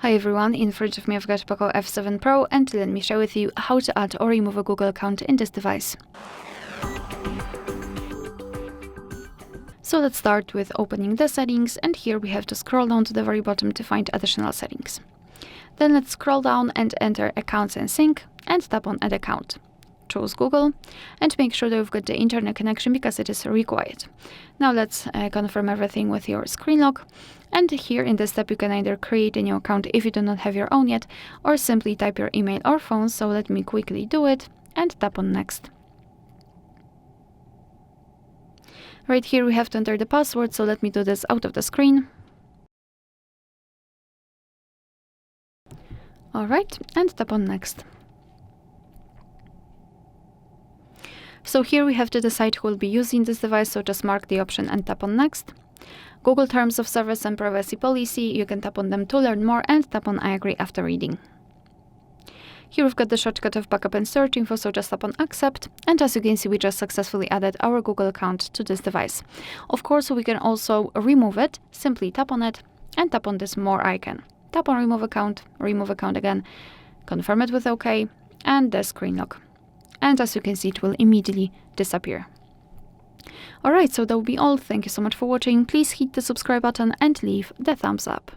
Hi everyone, in front of me I've got POCO F7 Pro, and let me share with you how to add or remove a Google account in this device. So let's start with opening the settings, and here we have to scroll down to the very bottom to find additional settings. Then let's scroll down and enter Accounts and Sync, and tap on Add Account. Choose Google, and make sure that you've got the internet connection because it is required. Now let's confirm everything with your screen lock. And here in this step you can either create a new account if you do not have your own yet, or simply type your email or phone. So let me quickly do it and tap on Next. Right here we have to enter the password, so let me do this out of the screen. Alright, and tap on Next. So here we have to decide who will be using this device, so just mark the option and tap on Next. Google Terms of Service and Privacy Policy, you can tap on them to learn more and tap on I agree after reading. Here we've got the shortcut of backup and search info, so just tap on Accept, and as you can see we just successfully added our Google account to this device. Of course we can also remove it, simply tap on it and tap on this More icon. Tap on remove account again, confirm it with OK, and the screen lock. And as you can see it will immediately disappear. Alright, so that will be all. Thank you so much for watching. Please hit the subscribe button and leave the thumbs up.